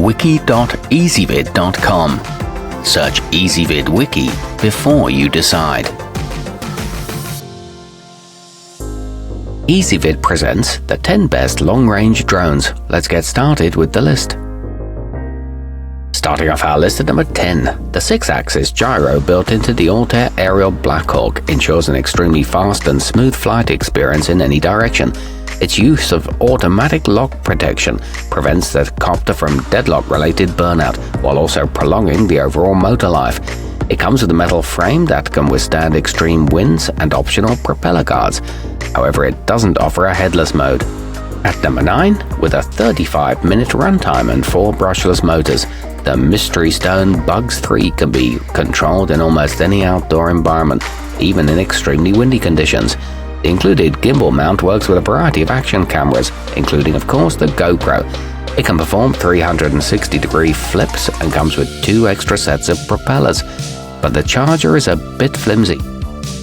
wiki.ezvid.com. Search Ezvid Wiki before you decide. Ezvid presents the 10 best long-range drones. Let's get started with the list. Starting off our list at number 10, the 6-axis gyro built into the Altair aerial Blackhawk ensures an extremely fast and smooth flight experience in any direction. Its use of automatic lock protection prevents the copter from deadlock-related burnout, while also prolonging the overall motor life. It comes with a metal frame that can withstand extreme winds and optional propeller guards. However, it doesn't offer a headless mode. At number 9, with a 35-minute runtime and 4 brushless motors, the mysterystone Bugs 3 can be controlled in almost any outdoor environment, even in extremely windy conditions. The included gimbal mount works with a variety of action cameras, including of course the GoPro. It can perform 360-degree flips and comes with 2 extra sets of propellers, but the charger is a bit flimsy.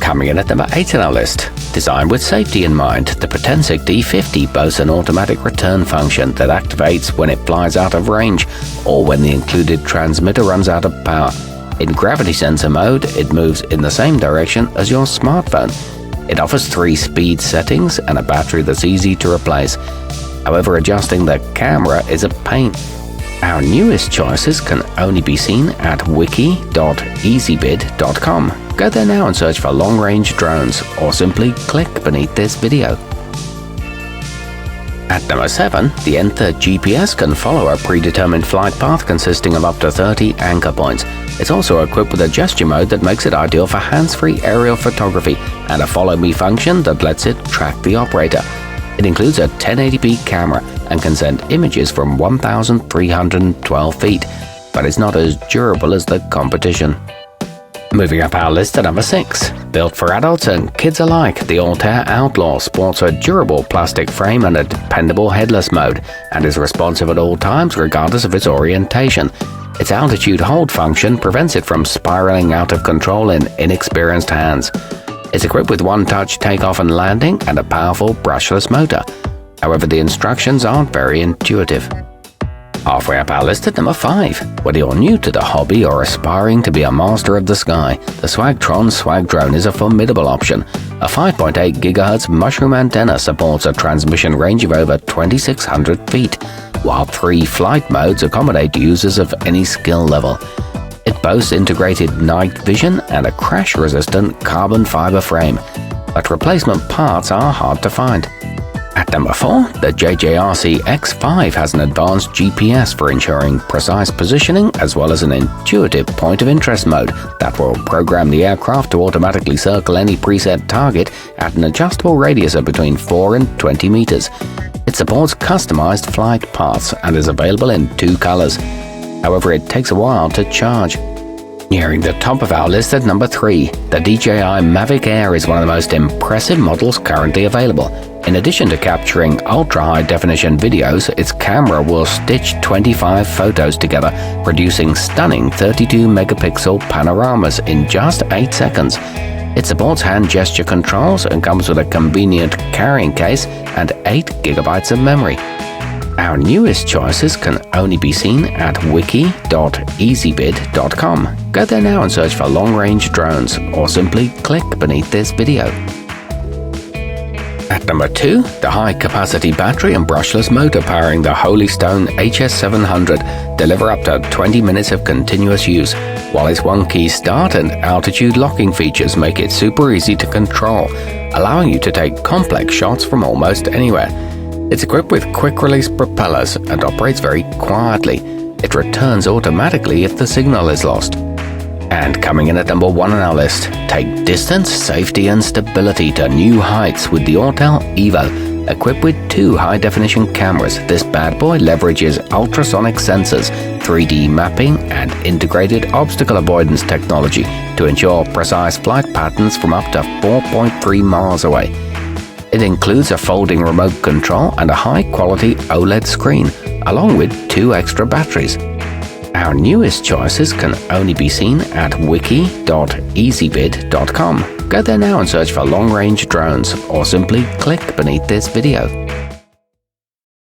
Coming in at number 8 on our list, designed with safety in mind, the potensic D50 boasts an automatic return function that activates when it flies out of range or when the included transmitter runs out of power. In gravity sensor mode, it moves in the same direction as your smartphone. It offers 3 speed settings and a battery that's easy to replace. However, adjusting the camera is a pain. Our newest choices can only be seen at wiki.ezvid.com. Go there now and search for long-range drones, or simply click beneath this video. At number 7, the Enther GPS can follow a predetermined flight path consisting of up to 30 anchor points. It's also equipped with a gesture mode that makes it ideal for hands-free aerial photography and a follow me function that lets it track the operator. It includes a 1080p camera and can send images from 1,312 feet, but it's not as durable as the competition. Moving up our list to number 6. Built for adults and kids alike, the Altair Outlaw sports a durable plastic frame and a dependable headless mode, and is responsive at all times regardless of its orientation. Its altitude hold function prevents it from spiraling out of control in inexperienced hands. It's equipped with one-touch takeoff and landing and a powerful brushless motor. However, the instructions aren't very intuitive. Halfway up our list at number 5. Whether you're new to the hobby or aspiring to be a master of the sky, the Swagtron Swagdrone is a formidable option. A 5.8 GHz mushroom antenna supports a transmission range of over 2,600 feet, while 3 flight modes accommodate users of any skill level. It boasts integrated night vision and a crash-resistant carbon fiber frame, but replacement parts are hard to find. At number 4, the JJRC X5 has an advanced GPS for ensuring precise positioning as well as an intuitive point of interest mode that will program the aircraft to automatically circle any preset target at an adjustable radius of between 4 and 20 meters. It supports customized flight paths and is available in 2 colors. However, it takes a while to charge. Nearing the top of our list at number 3, the DJI Maverick Air is one of the most impressive models currently available. In addition to capturing ultra-high-definition videos, its camera will stitch 25 photos together, producing stunning 32-megapixel panoramas in just 8 seconds. It supports hand gesture controls and comes with a convenient carrying case and 8 GB of memory. Our newest choices can only be seen at wiki.ezvid.com. Go there now and search for long-range drones, or simply click beneath this video. At number 2, the high-capacity battery and brushless motor powering the Holystone HS700 deliver up to 20 minutes of continuous use, while its one-key start and altitude locking features make it super easy to control, allowing you to take complex shots from almost anywhere. It's equipped with quick-release propellers and operates very quietly. It returns automatically if the signal is lost. And coming in at number 1 on our list, take distance, safety and stability to new heights with the Autel Evo. Equipped with 2 high-definition cameras, this bad boy leverages ultrasonic sensors, 3D mapping and integrated obstacle avoidance technology to ensure precise flight patterns from up to 4.3 miles away. It includes a folding remote control and a high-quality OLED screen, along with 2 extra batteries. Our newest choices can only be seen at wiki.ezvid.com. Go there now and search for long-range drones, or simply click beneath this video.